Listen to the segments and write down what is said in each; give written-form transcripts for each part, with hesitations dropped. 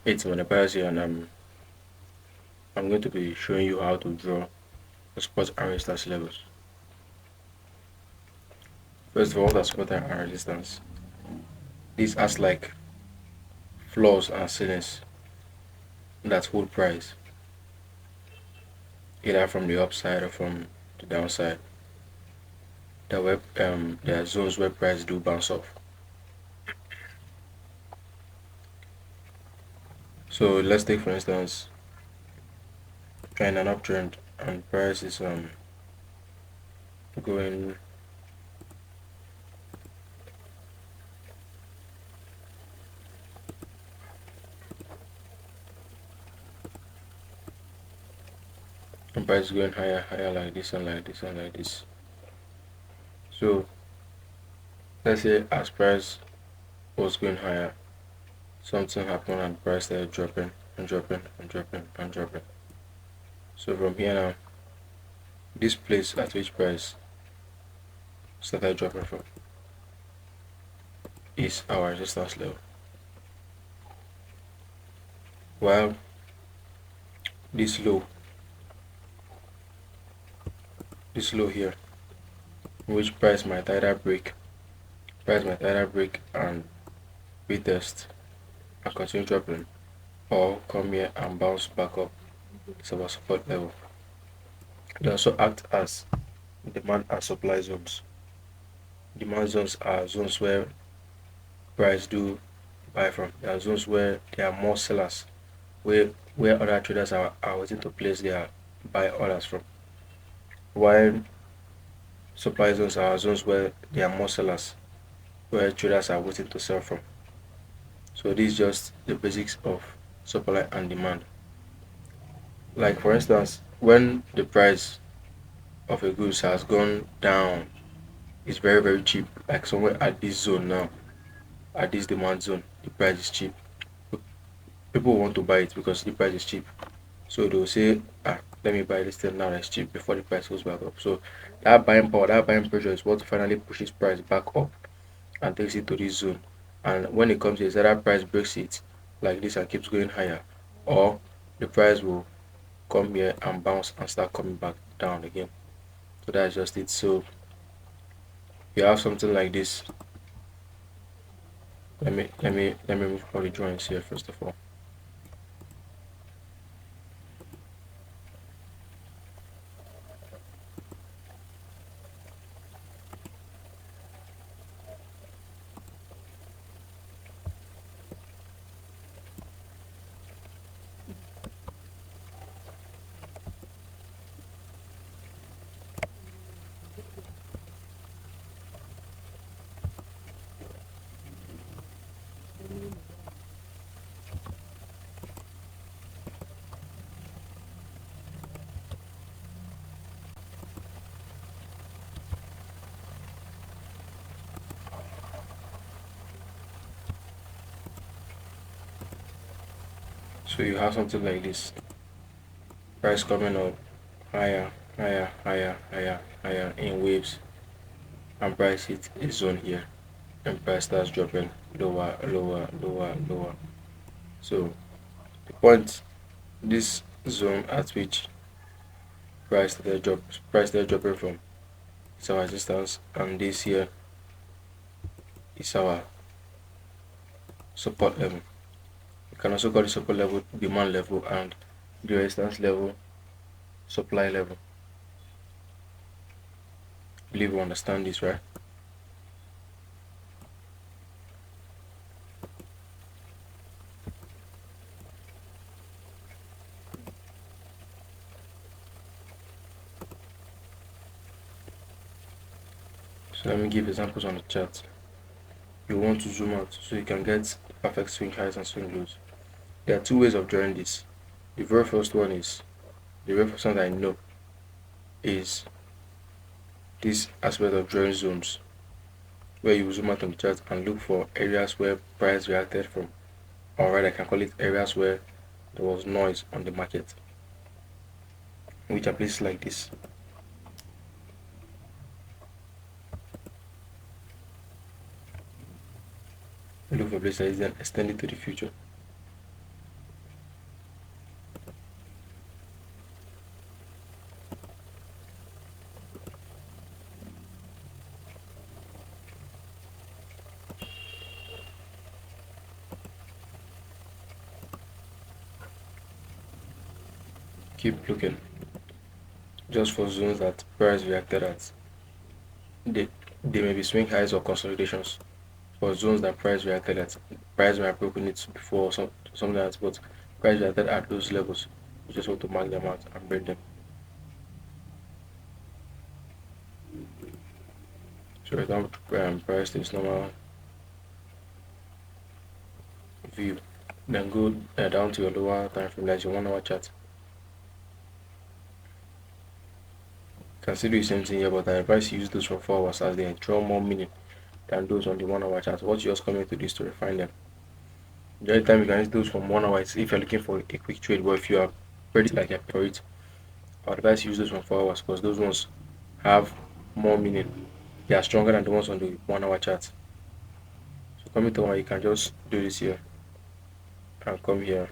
It's Emmanuelpius here, and I'm going to be showing you how to draw the support and resistance levels. First of all, the support and resistance. These acts like floors and ceilings that hold price, either from the upside or from the downside. There are zones where price do bounce off. So let's take for instance, in an uptrend and price is going and price is going higher like this and like this and like this. So let's say as price was going higher, something happened and price started dropping and dropping and dropping and dropping. So from here now, this place at which price started dropping from is our resistance level. While this low, here, which price might either break and retest and continue dropping, or come here and bounce back up. It's our support level. They also act as demand and supply zones. Demand zones are zones where price do buy from. There are zones where there are more sellers, where other traders are waiting to place their buy orders from. While supply zones are zones where there are more sellers, where traders are waiting to sell from. So this is just the basics of supply and demand. Like for instance, when the price of a goods has gone down, it's very cheap. Like somewhere at this zone now, at this demand zone, the price is cheap. People want to buy it because the price is cheap. So they'll say, let me buy this thing now that's cheap before the price goes back up. So that buying power, that buying pressure is what finally pushes price back up and takes it to this zone. And when it comes to is either price breaks it like this and keeps going higher, or the price will come here and bounce and start coming back down again. So that's just it. So you have something like this. Let me move all the drawings here first of all. So you have something like this. Price coming up higher in waves, and price hit a zone here and price starts dropping lower. So the point, this zone at which price started dropping from is our resistance, and this here is our support level. You can also call the support level demand level and the resistance level supply level. I believe you understand this, right? So let me give examples on the chart. You want to zoom out so you can get perfect swing highs and swing lows. There are two ways of drawing this. The very first one that I know is this aspect of drawing zones, where you zoom out on the chart and look for areas where price reacted from, or rather I can call it areas where there was noise on the market, which are places like this. You look for places that is then extended to the future. keep looking just for zones that price reacted at. They, they may be swing highs or consolidations. For zones that price reacted at, price might have broken it before or something like that, but price reacted at those levels. You just want to mark them out and break them. So return price to its normal view. Then go down to your lower time frame, that's your 1 hour chart. You can still do the same thing here, but I advise you use those from 4 hours as they draw more meaning than those on the 1 hour chart. What you're just coming to do is to refine them. The only time you can use those from 1 hour is if you're looking for a quick trade, but if you are ready like for it, I advise you use those from 4 hours because those ones have more meaning. They are stronger than the ones on the 1 hour chart. So coming to one, you can just do this here and come here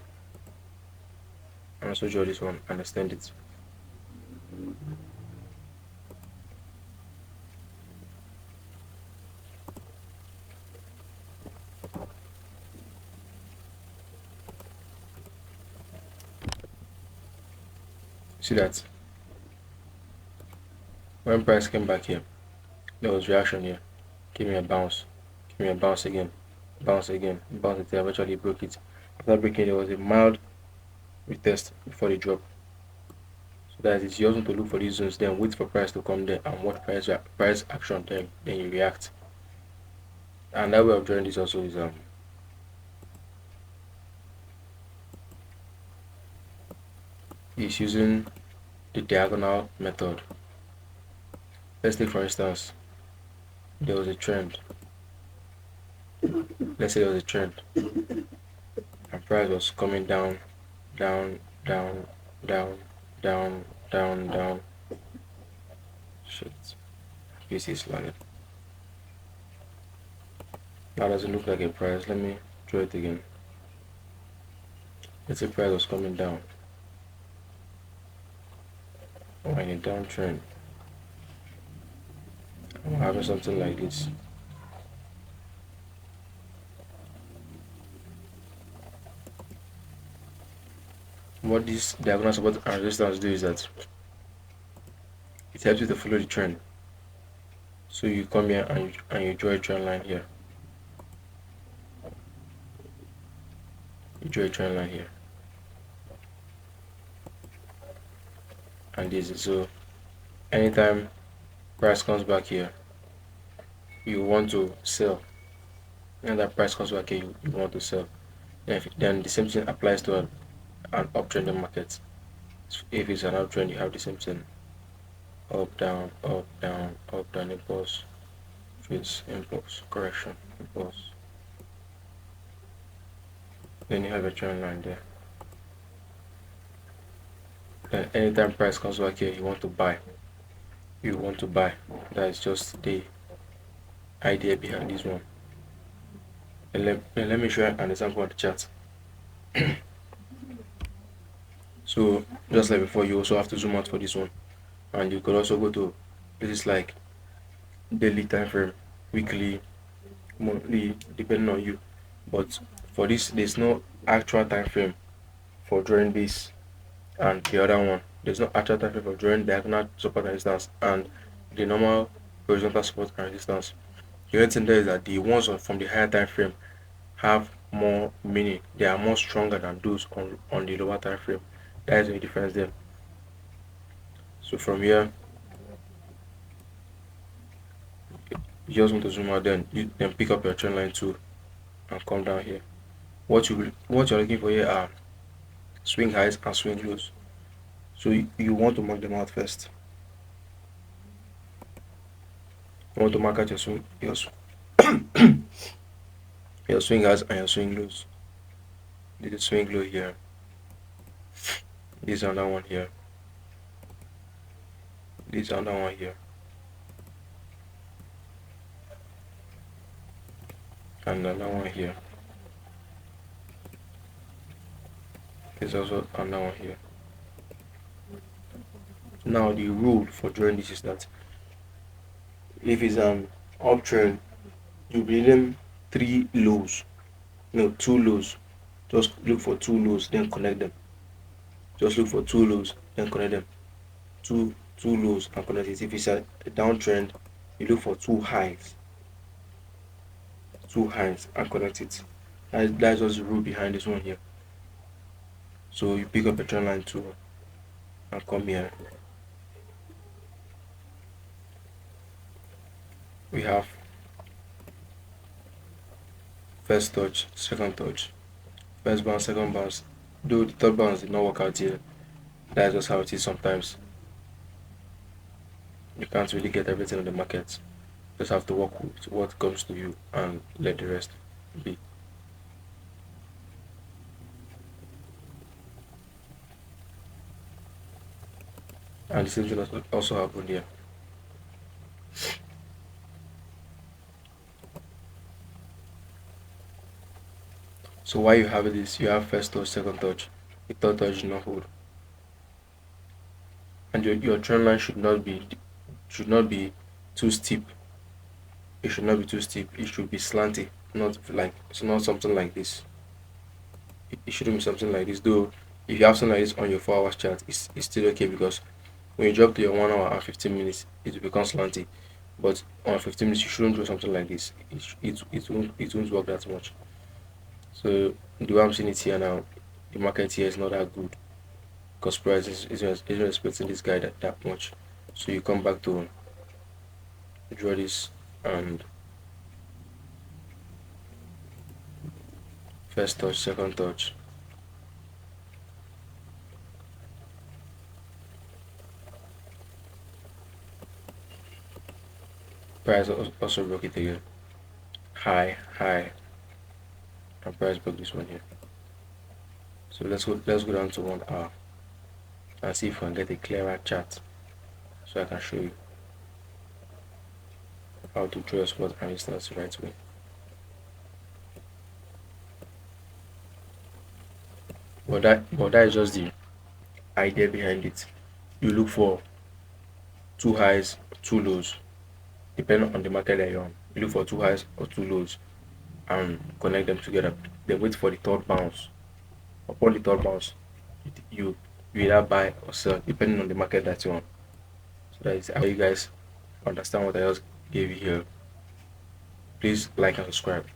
and also draw this one, understand it. See that when price came back here, there was reaction here. Give me a bounce, give me a bounce again, bounce again, bounce until eventually broke it. After breaking, there was a mild retest before the drop. So that is, you also want to look for these zones, then wait for price to come there and watch price action, then you react. And that way of drawing this also is using the diagonal method. Let's take for instance, there was a trend. Let's say there was a trend and price was coming down, down, down, down, down, down, down. Shit, PC is lagging. Now does it look like a price? Let me draw it again. Let's say price was coming down or in a downtrend. I'm having something like this. What this diagonal support and resistance do is that it helps you to follow the trend. So you come here and you draw a trend line here. You draw a trend line here. And this is so anytime price comes back here, you want to sell. And that price comes back here, you want to sell. Then the same thing applies to an uptrending market. So if it's an uptrend, you have the same thing. Up, down, up, down, up, down, impulse, trades, impulse, correction, impulse. Then you have a trend line there. Then anytime price comes back here, you want to buy. You want to buy. That is just the idea behind this one. And let me show you an example on the chart. So just like before, you also have to zoom out for this one, and you could also go to places like daily time frame, weekly, monthly, depending on you. But for this, there's no actual time frame for drawing this and the other one. There's no actual time frame for drawing diagonal support and resistance and the normal horizontal support and resistance. The only thing there is that the ones from the higher time frame have more meaning. They are more stronger than those on the lower time frame. That is the difference there. So from here, you just want to zoom out, then you then pick up your trend line tool and come down here. What you're looking for here are swing highs and swing lows. So you want to mark them out first. You want to mark out your swing your swing highs and your swing lows. This is swing low here. This is another one here. This is another one here. And another one here. There's also another one here. Now the rule for drawing this is that if it's an uptrend, you'll be needing 3 lows. No, 2 lows. Just look for 2 lows, then connect them. Just look for two lows, then connect them. Two lows and connect it. If it's a downtrend, you look for two highs and connect it. That's just the rule behind this one here. So you pick up a trend line two and come here. We have first touch, second touch, first bounce, second bounce. Though the third bounce did not work out here, that's just how it is sometimes. You can't really get everything on the market. Just have to work with what comes to you and let the rest be. And the same thing also happened here. So why you have this, you have first touch, second touch, the third touch did not hold. And your trend line should not be too steep. It should not be too steep. It should be slanty, not like it's not something like this. It shouldn't be something like this. Though if you have something like this on your 4 hours chart, it's still okay because when you drop to your 1 hour and 15 minutes, it will become slanty. But on 15 minutes, you shouldn't do something like this. It won't work that much. So the way I'm seeing it here now, the market here is not that good because price isn't expecting this guy that much. So you come back to draw this and first touch, second touch. Price also broke it again. High, and price broke this one here. So let's go down to 1 hour and see if we can get a clearer chart so I can show you how to draw a spot and resistance the right way. But that is just the idea behind it. You look for two highs, two lows, depending on the market that you're on. You look for two highs or two lows and connect them together. Then wait for the third bounce. Upon the third bounce, you either buy or sell depending on the market that you're on. So that is how you guys understand what I just gave you here. Please like and subscribe.